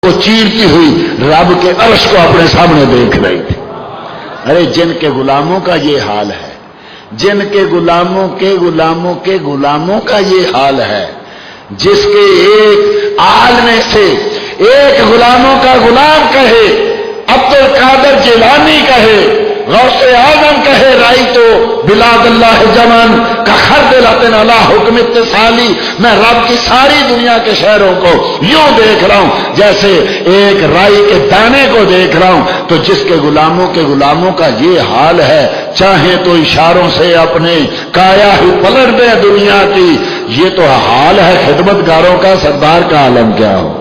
وہ چیرتی ہوئی رب کے عرش کو اپنے سامنے دیکھ رہی تھی۔ ارے جن کے غلاموں کا یہ حال ہے، جن کے غلاموں کے غلاموں کے غلاموں کا یہ حال ہے، جس کے ایک آل میں سے ایک غلاموں کا غلام کہے، عبد القادر جیلانی کہے، غوث اعظم کہے، رائی تو بلاد اللہ جمن کا خرد لطن اللہ حکم اتصالی، میں رب کی ساری دنیا کے شہروں کو یوں دیکھ رہا ہوں جیسے ایک رائی کے دانے کو دیکھ رہا ہوں۔ تو جس کے غلاموں کا یہ حال ہے، چاہے تو اشاروں سے اپنے کایا ہی پلٹ دے دنیا کی، یہ تو حال ہے خدمت گاروں کا، سردار کا عالم کیا ہو۔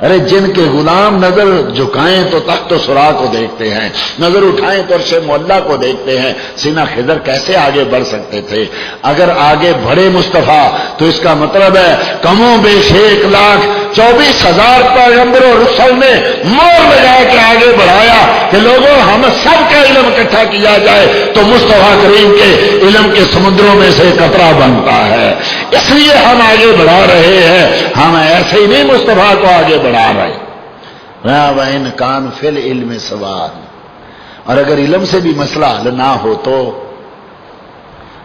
ارے جن کے غلام نظر جھکائیں تو تخت و سرا کو دیکھتے ہیں، نظر اٹھائیں تو عرش معلیٰ کو دیکھتے ہیں۔ سینا خضر کیسے آگے بڑھ سکتے تھے؟ اگر آگے بڑھے مصطفیٰ تو اس کا مطلب ہے کموں بیش 1,24,000 پیغمبر و رسول نے مور لگا کے آگے بڑھایا کہ لوگوں ہم سب کا علم اکٹھا کیا جائے تو مصطفیٰ کریم کے علم کے سمندروں میں سے قطرہ بنتا ہے۔ اس لیے ہم آگے بڑھا رہے ہیں، ہم ایسے ہی نہیں مصطفیٰ کو آگے بڑھا رہے۔ وَإِنْ كَانَ فِي الْعِلْمِ سَوَاءٌ، اور اگر علم سے بھی مسئلہ حل نہ ہو تو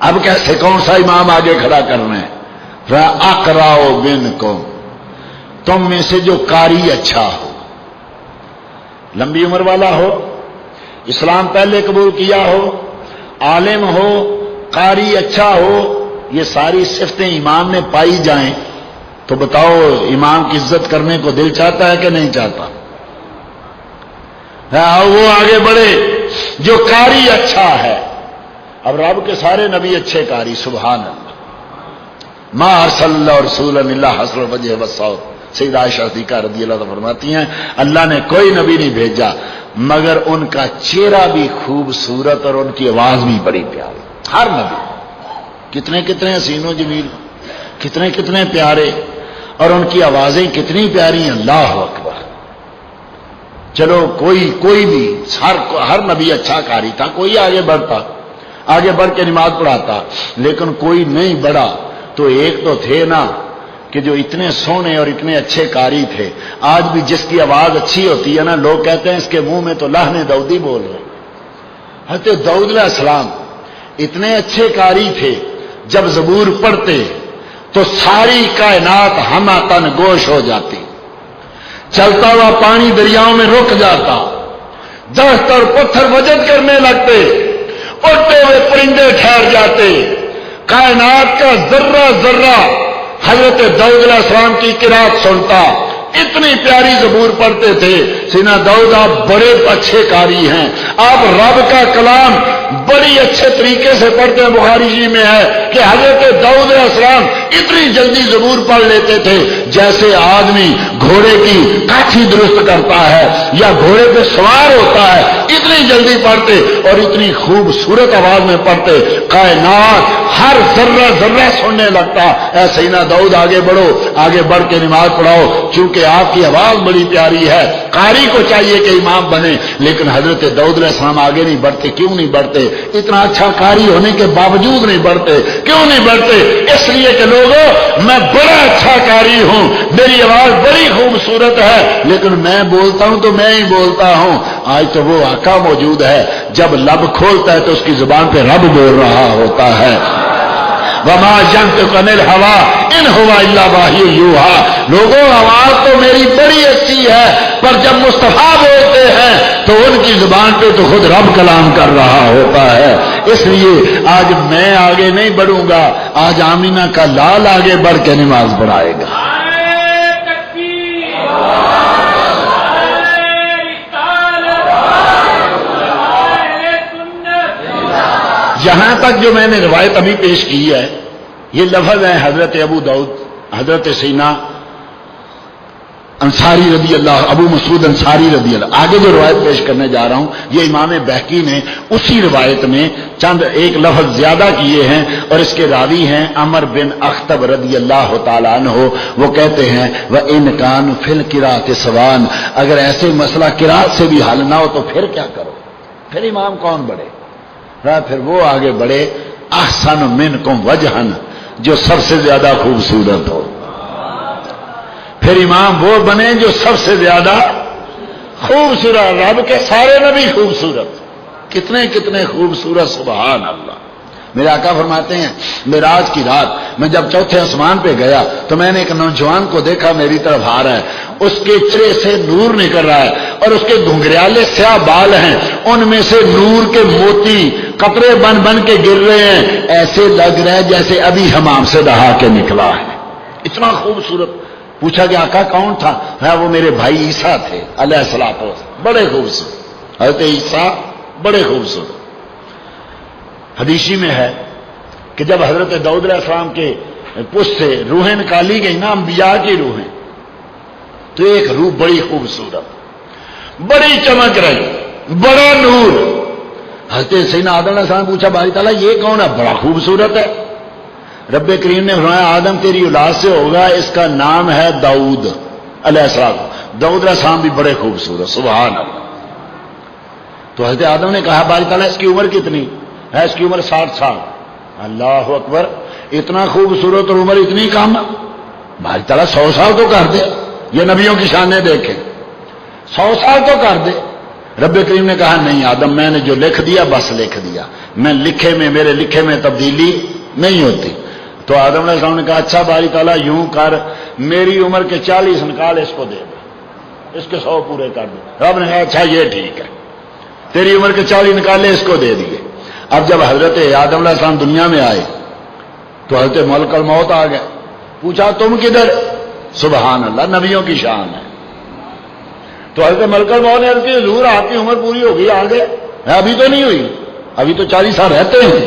اب کیسے کون سا امام آگے کھڑا کرنا ہے؟ فَأَقْرَأُ مِنْكُمْ، تم میں سے جو قاری اچھا ہو، لمبی عمر والا ہو، اسلام پہلے قبول کیا ہو، عالم ہو، قاری اچھا ہو، یہ ساری صفتیں امام میں پائی جائیں تو بتاؤ امام کی عزت کرنے کو دل چاہتا ہے کہ نہیں چاہتا؟ وہ آگے بڑھے جو قاری اچھا ہے۔ اب رب کے سارے نبی اچھے قاری، سبحان اللہ۔ ما ارسل اللہ رسولا الا حسن الوجہ والصوت، سیدہ عائشہ صدیقہ رضی اللہ عنہا فرماتی ہیں اللہ نے کوئی نبی نہیں بھیجا مگر ان کا چہرہ بھی خوبصورت اور ان کی آواز بھی بڑی پیاری۔ ہر نبی کتنے کتنے حسین و جمیل، کتنے کتنے پیارے، اور ان کی آوازیں کتنی پیاری ہیں، اللہ اکبر۔ چلو کوئی بھی ہر نبی اچھا قاری تھا، کوئی آگے بڑھتا، آگے بڑھ کے نماز پڑھاتا، لیکن کوئی نہیں بڑھا تو ایک تو تھے نا کہ جو اتنے سونے اور اتنے اچھے قاری تھے۔ آج بھی جس کی آواز اچھی ہوتی ہے نا، لوگ کہتے ہیں اس کے منہ میں تو لہن داؤدی بول رہے۔ حضرت داؤد علیہ السلام اتنے اچھے قاری تھے، جب زبور پڑھتے تو ساری کائنات ہماتن گوش ہو جاتی، چلتا ہوا پانی دریاؤں میں رک جاتا، درخت اور پتھر وجد کرنے لگتے، اڑتے ہوئے پرندے ٹھہر جاتے، کائنات کا ذرہ ذرہ حضرت داؤد علیہ السلام کی قرات سنتا۔ اتنی پیاری زبور پڑھتے تھے۔ سینا داؤد آپ بڑے اچھے قاری ہیں، آپ رب کا کلام بڑی اچھے طریقے سے پڑھتے ہیں۔ بخاری جی میں ہے کہ حضرت داؤد علیہ السلام اتنی جلدی زبور پڑھ لیتے تھے جیسے آدمی گھوڑے کی کاٹھی درست کرتا ہے یا گھوڑے پہ سوار ہوتا ہے، اتنی جلدی پڑھتے اور اتنی خوبصورت آواز میں پڑھتے، کائنات ہر ذرہ ذرہ سننے لگتا۔ اے سینا داؤد آگے بڑھو، آگے بڑھ کے نماز پڑھاؤ، کیونکہ آپ کی آواز بڑی پیاری ہے۔ قاری کو چاہیے کہ امام بنے، لیکن حضرت داؤد علیہ السلام آگے نہیں بڑھتے۔ کیوں نہیں بڑھتے؟ اتنا اچھا قاری ہونے کے باوجود نہیں بڑھتے۔ کیوں نہیں بڑھتے؟ اس لیے کہ لوگوں میں بڑا اچھا قاری ہوں، میری آواز بڑی خوبصورت ہے، لیکن میں بولتا ہوں تو میں ہی بولتا ہوں۔ آج تو وہ آقا موجود ہے، جب لب کھولتا ہے تو اس کی زبان پہ رب بول رہا ہوتا ہے۔ وما ينطق عن الهوى ان هو الا وحی یوحی۔ لوگوں آواز تو میری بڑی اچھی ہے، پر جب مصطفیٰ بولتے ہیں تو ان کی زبان پہ تو خود رب کلام کر رہا ہوتا ہے۔ اس لیے آج میں آگے نہیں بڑھوں گا، آج آمینہ کا لال آگے بڑھ کے نماز پڑھائے گا۔ یہاں تک جو میں نے روایت ابھی پیش کی ہے یہ لفظ ہے حضرت ابو داؤد، حضرت سینا انصاری رضی اللہ، ابو مسعود انصاری رضی اللہ۔ آگے جو روایت پیش کرنے جا رہا ہوں یہ امام بہقی نے اسی روایت میں چند ایک لفظ زیادہ کیے ہیں، اور اس کے راوی ہیں عمر بن اخطب رضی اللہ تعالیٰ عنہ۔ وہ کہتے ہیں وَإِنْ كَانَ فِي الْقِرَاءَةِ سَوَاءٌ، اگر ایسے مسئلہ قرات سے بھی حل نہ ہو تو پھر کیا کرو، پھر امام کون بڑھے؟ پھر وہ آگے بڑھے احسن منکم وجہن، جو سب سے زیادہ خوبصورت ہو۔ پھر امام وہ بنے جو سب سے زیادہ خوبصورت. رب کے سارے نبی خوبصورت، کتنے کتنے خوبصورت، سبحان اللہ. میرے آقا فرماتے ہیں معراج کی رات میں جب چوتھے آسمان پہ گیا تو میں نے ایک نوجوان کو دیکھا میری طرف آ رہا ہے، اس کے چہرے سے نور نکل رہا ہے اور اس کے گھنگریالے سیاہ بال ہیں، ان میں سے نور کے موتی قطرے بن بن کے گر رہے ہیں، ایسے لگ رہا ہے جیسے ابھی حمام سے نہا کے نکلا ہے، اتنا خوبصورت. پوچھا کہ آقا کون تھا؟ وہ میرے بھائی عیسیٰ تھے علیہ الصلوۃ والسلام، بڑے خوبصورت. حضرت عیسیٰ بڑے خوبصورت. حدیثی میں ہے کہ جب حضرت داؤد علیہ السلام کے پشت سے روحیں نکالی گئی نا، انبیاء کی روحیں، تو ایک روح بڑی خوبصورت، بڑی چمک رہی، بڑا نور. حضرت سیدنا آدم علیہ السلام پوچھا باری تعالیٰ یہ کون ہے؟ بڑا خوبصورت ہے. رب کریم نے فرمایا آدم تیری اولاد سے ہوگا، اس کا نام ہے داؤد علیہ السلام. داؤد علیہ السلام بھی بڑے خوبصورت، سبحان اللہ. تو حضرت آدم نے کہا باری تعالیٰ اس کی عمر کتنی ہے؟ اس کی عمر 60 سال. اللہ اکبر، اتنا خوبصورت اور عمر اتنی کم. باری تعالیٰ 100 سال تو کر دے. یہ نبیوں کی شانیں دیکھیں، 100 سال تو کر دے. رب کریم نے کہا نہیں آدم، میں نے جو لکھ دیا بس لکھ دیا، میں لکھے میں، میرے لکھے میں تبدیلی نہیں ہوتی. تو آدم علیہ السلام نے کہا اچھا باری تعالیٰ یوں کر، میری عمر کے 40 نکال اس کو دے دے، اس کے 100 پورے کر دے. رب نے کہا اچھا یہ ٹھیک ہے، تیری عمر کے 40 نکالے اس کو دے دیے. اب جب حضرت آدم علیہ السلام دنیا میں آئے تو حضرت ملک الموت آ گئے. پوچھا تم کدھر؟ سبحان اللہ، نبیوں کی شان ہے. تو حضرت ملک الموت نے عرض کی حضور آپ کی عمر پوری ہو گئی، آگے ابھی تو نہیں ہوئی، ابھی تو 40 سال رہتے ہیں.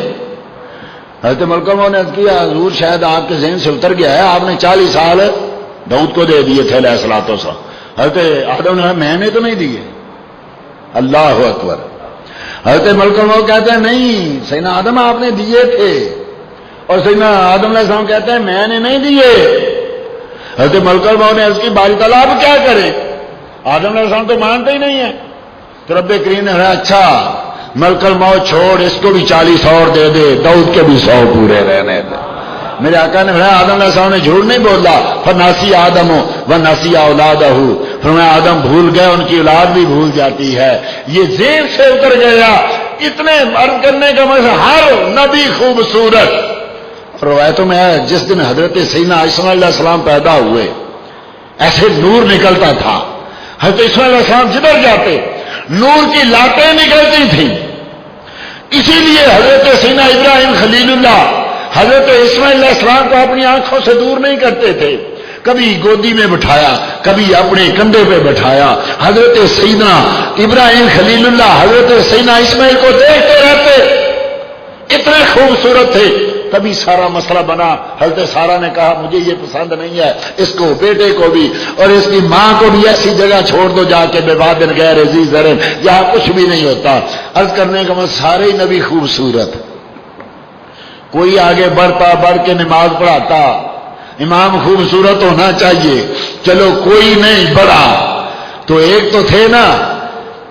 حضرت ملک الموت نے عرض کیا حضور شاید آپ کے ذہن سے اتر گیا ہے، آپ نے 40 سال داؤد کو دے دیے تھے علیہ الصلوۃ والسلام. حضرت آدم نے کہا میں نے تو نہیں دیے. اللہ اکبر. حضرت ملک الموت کہتے ہیں نہیں سیدنا آدم آپ نے دیے تھے، اور سیدنا آدم علیہ السلام کہتے ہیں میں نے نہیں دیے. حضرت ملک الموت نے عرض کی باری تعالیٰ اب کیا کریں؟ آدم علیہ السلام تو مانتے ہی نہیں ہیں. تو رب کریم نے کہا اچھا ملک الموت چھوڑ، اس کو بھی 40 اور دے دے، داؤد کے بھی 100 پورے رہنے دے. میرے آقا نے فرمایا آدم علیہ السلام نے جھوٹ نہیں بولا، فناسی آدم وناسی اولادہ، فرمایا آدم بھول گئے، ان کی اولاد بھی بھول جاتی ہے. یہ ذہن سے اتر گیا. اتنے عرض کرنے کا مطلب ہر نبی خوبصورت. روایتوں میں ہے جس دن حضرت سیدنا اسماعیل علیہ السلام پیدا ہوئے ایسے نور نکلتا تھا. حضرت اسماعیل علیہ السلام جدھر جاتے نور کی لاٹیں نکلتی تھیں. اسی لیے حضرت سیدنا ابراہیم خلیل اللہ حضرت اسماعیل علیہ السلام کو اپنی آنکھوں سے دور نہیں کرتے تھے، کبھی گودی میں بٹھایا، کبھی اپنے کندھے پہ بٹھایا. حضرت سیدنا ابراہیم خلیل اللہ حضرت سیدنا اسماعیل کو دیکھتے رہتے، اتنے خوبصورت تھے. تبھی سارا مسئلہ بنا. حضرت سارا نے کہا مجھے یہ پسند نہیں ہے، اس کو بیٹے کو بھی اور اس کی ماں کو بھی ایسی جگہ چھوڑ دو جا کے بے وادن غیر ذی زرع، جہاں کچھ بھی نہیں ہوتا. عرض کرنے کا مطلب سارے ہی نبی خوبصورت. کوئی آگے بڑھتا، بڑھ کے نماز پڑھاتا، امام خوبصورت ہونا چاہیے، چلو کوئی نہیں بڑھا. تو ایک تو تھے نا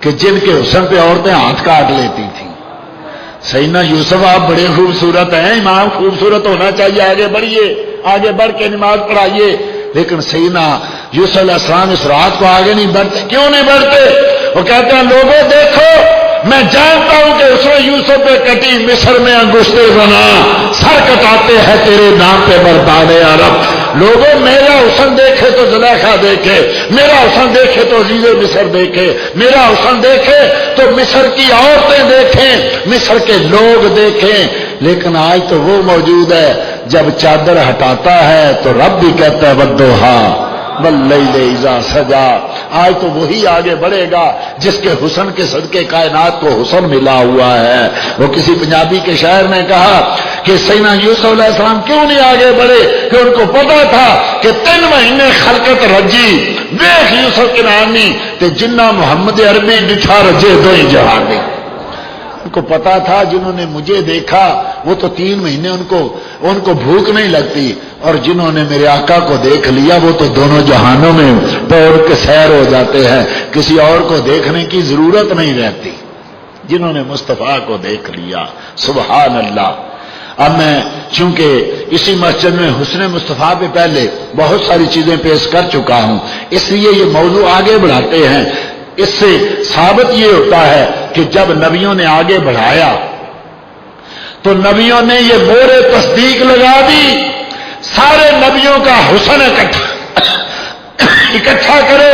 کہ جن کے حسن پہ عورتیں ہاتھ کاٹ لیتی تھیں. سیدنا یوسف آپ بڑے خوبصورت ہیں، امام خوبصورت ہونا چاہیے، آگے بڑھیے، آگے بڑھ کے نماز پڑھائیے. لیکن سیدنا یوسف علیہ السلام اس رات کو آگے نہیں بڑھتے. کیوں نہیں بڑھتے؟ وہ کہتے ہیں لوگوں دیکھو میں جانتا ہوں کہ اس نے یوسف پہ کٹی مصر میں انگشتیں بنا، سر کٹاتے ہیں تیرے نام پہ برباد عرب. لوگوں میرا حسن دیکھے تو زلیخا دیکھے، میرا حسن دیکھے تو عزیز مصر دیکھے، میرا حسن دیکھے تو مصر کی عورتیں دیکھیں، مصر کے لوگ دیکھیں. لیکن آج تو وہ موجود ہے جب چادر ہٹاتا ہے تو رب بھی کہتا ہے والضحیٰ واللیل اذا سجا. آج تو وہی آگے بڑھے گا جس کے حسن کے صدقے کائنات کو حسن ملا ہوا ہے. وہ کسی پنجابی کے شاعر نے کہا کہ سیدنا یوسف علیہ السلام کیوں نہیں آگے بڑھے، کہ ان کو پتا تھا کہ 3 مہینے خلقت رجی ویخ یوسف کنانی تے جنہ محمد عربی ڈٹھا رجے دوئی جہانی. ان کو پتا تھا جنہوں نے مجھے دیکھا وہ تو 3 مہینے ان کو بھوک نہیں لگتی، اور جنہوں نے میرے آقا کو دیکھ لیا وہ تو دونوں جہانوں میں دوڑ کے سیر ہو جاتے ہیں، کسی اور کو دیکھنے کی ضرورت نہیں رہتی. جنہوں نے مصطفیٰ کو دیکھ لیا سبحان اللہ. اب میں چونکہ اسی مسجد میں حسن مصطفیٰ پہ پہلے بہت ساری چیزیں پیش کر چکا ہوں، اس لیے یہ موضوع آگے بڑھاتے ہیں۔ اس سے ثابت یہ ہوتا ہے کہ جب نبیوں نے آگے بڑھایا تو نبیوں نے یہ مور تصدیق لگا دی، سارے نبیوں کا حسن اکٹھا کرو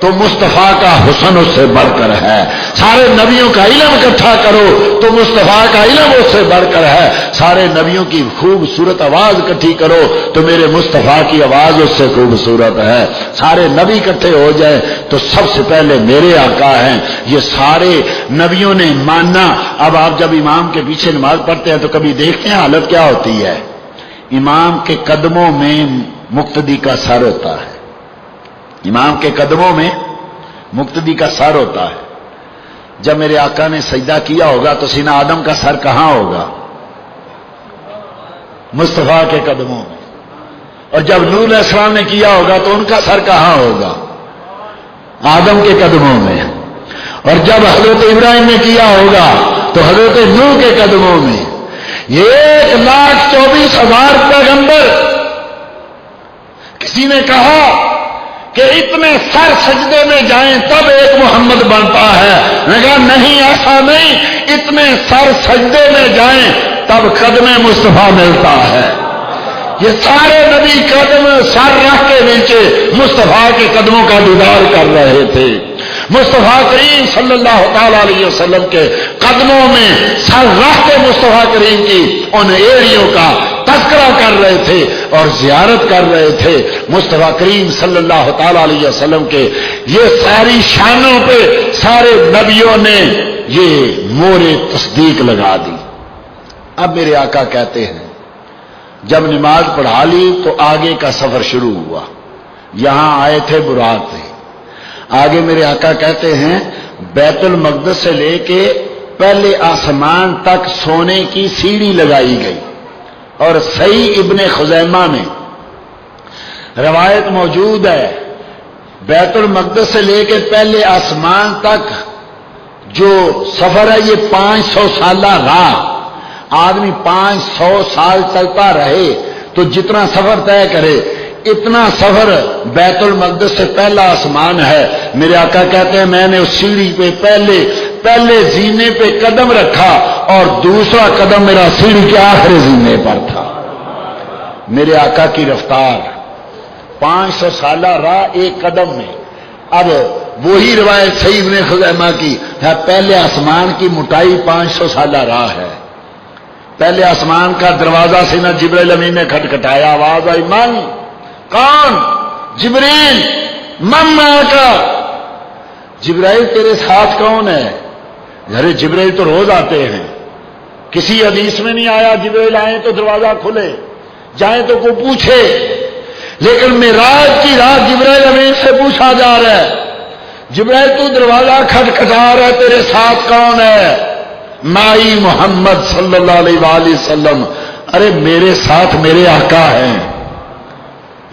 تو مصطفیٰ کا حسن اس سے بڑھ کر ہے، سارے نبیوں کا علم اکٹھا کرو تو مصطفیٰ کا علم اس سے بڑھ کر ہے، سارے نبیوں کی خوبصورت آواز اکٹھی کرو تو میرے مصطفیٰ کی آواز اس سے خوبصورت ہے، سارے نبی اکٹھے ہو جائیں تو سب سے پہلے میرے آقا ہیں۔ یہ سارے نبیوں نے ماننا۔ اب آپ جب امام کے پیچھے نماز پڑھتے ہیں تو کبھی دیکھتے ہیں حالت کیا ہوتی ہے؟ امام کے قدموں میں مقتدی کا سر ہوتا ہے، امام کے قدموں میں مقتدی کا سر ہوتا ہے۔ جب میرے آقا نے سجدہ کیا ہوگا تو سینہ آدم کا سر کہاں ہوگا؟ مصطفیٰ کے قدموں میں۔ اور جب نوح علیہ السلام نے کیا ہوگا تو ان کا سر کہاں ہوگا؟ آدم کے قدموں میں۔ اور جب حضرت ابراہیم نے کیا ہوگا تو حضرت نوح کے قدموں میں۔ یہ 1,24,000 پیغمبر، کسی نے کہا کہ اتنے سر سجدے میں جائیں تب ایک محمد بنتا ہے، میں کہا نہیں، ایسا نہیں، اتنے سر سجدے میں جائیں تب قدم مصطفیٰ ملتا ہے۔ یہ سارے نبی قدم سر رکھ کے نیچے مصطفیٰ کے قدموں کا دیدار کر رہے تھے، مصطفیٰ کریم صلی اللہ تعالی علیہ وسلم کے قدموں میں سر رکھ کے مصطفیٰ کریم کی ان ایڑیوں کا تذکرہ کر رہے تھے اور زیارت کر رہے تھے۔ مصطفیٰ کریم صلی اللہ تعالی علیہ وسلم کے یہ ساری شانوں پہ سارے نبیوں نے یہ مور تصدیق لگا دی۔ اب میرے آقا کہتے ہیں جب نماز پڑھا لی تو آگے کا سفر شروع ہوا، یہاں آئے تھے براق سے، آگے میرے آقا کہتے ہیں بیت المقدس سے لے کے پہلے آسمان تک سونے کی سیڑھی لگائی گئی، اور صحیح ابن خزیمہ میں روایت موجود ہے بیت المقدس سے لے کے پہلے آسمان تک جو سفر ہے یہ 500 سالہ راہ، آدمی 500 سال چلتا رہے تو جتنا سفر طے کرے اتنا سفر بیت المقدس سے پہلا آسمان ہے۔ میرے آقا کہتے ہیں میں نے اس سیڑھی پہ پہلے زینے پہ قدم رکھا اور دوسرا قدم میرا سیڑھی کے آخری زینے پر تھا۔ میرے آقا کی رفتار 500 سالہ راہ ایک قدم میں۔ اب وہی روایت صحیح ابن خزیمہ کی ہے، پہلے آسمان کی موٹائی 500 سالہ راہ ہے۔ پہلے آسمان کا دروازہ سینا جبرائیل امین نے کھٹکھٹایا، آواز آئی من؟ کون؟ جبریل۔ من کا جبرائیل تیرے ساتھ کون ہے؟ ارے جبرائیل تو روز آتے ہیں، کسی حدیث میں نہیں آیا جبرائیل آئیں تو دروازہ کھلے، جائیں تو کوئی پوچھے، لیکن معراج کی رات جبرائیل امین سے پوچھا جا رہا ہے جبرائیل تو دروازہ کھٹکھٹا رہا ہے، تیرے ساتھ کون ہے؟ مائی محمد صلی اللہ علیہ وآلہ وسلم۔ ارے میرے ساتھ میرے آقا ہیں۔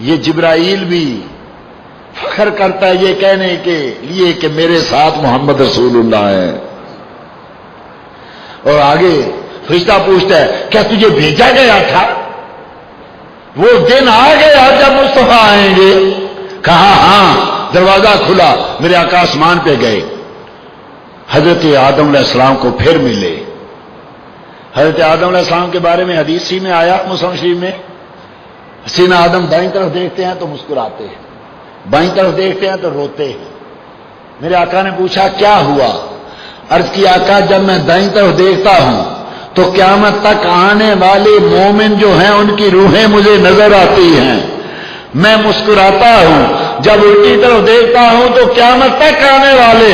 یہ جبرائیل بھی فخر کرتا ہے یہ کہنے کے لیے کہ میرے ساتھ محمد رسول اللہ ہے۔ اور آگے فرشتہ پوچھتا ہے کیا تجھے بھیجا گیا تھا؟ وہ دن آ گیا جب مصطفیٰ آئیں گے؟ کہا ہاں۔ دروازہ کھلا، میرے آقا آسمان پہ گئے، حضرت آدم علیہ السلام کو پھر ملے۔ حضرت آدم علیہ السلام کے بارے میں حدیث میں آیا مسلم شریف میں، سینہ آدم دائیں طرف دیکھتے ہیں تو مسکراتے ہیں، بائیں طرف دیکھتے ہیں تو روتے ہیں۔ میرے آقا نے پوچھا کیا ہوا؟ عرض کی آقا جب میں دائیں طرف دیکھتا ہوں تو قیامت تک آنے والے مومن جو ہیں ان کی روحیں مجھے نظر آتی ہیں، میں مسکراتا ہوں۔ جب الٹی طرف دیکھتا ہوں تو قیامت تک آنے والے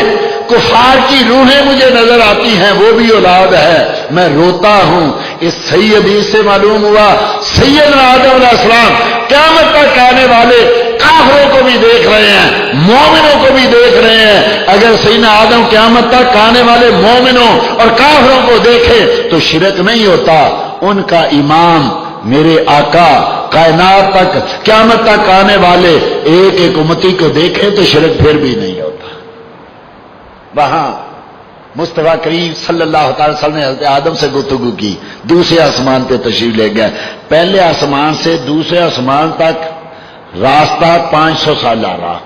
کفار کی روحیں مجھے نظر آتی ہیں، وہ بھی اولاد ہے، میں روتا ہوں۔ اس صحیح حدیث سے معلوم ہوا سیدنا آدم علیہ السلام قیامت تک آنے والے کافروں کو بھی دیکھ رہے ہیں، مومنوں کو بھی دیکھ رہے ہیں۔ اگر سیدنا آدم قیامت تک آنے والے مومنوں اور کافروں کو دیکھے تو شرک نہیں ہوتا، ان کا امام میرے آقا کائنات تک قیامت تک آنے والے ایک ایک امتی کو دیکھے تو شرک پھر بھی نہیں ہوتا۔ وہاں مصطفیٰ کریم صلی اللہ تعالی وسلم نے حضرت آدم سے گفتگو کی، دوسرے آسمان پہ تشریف لے گئے، پہلے آسمان سے دوسرے آسمان تک راستہ 500 سال آ رہا،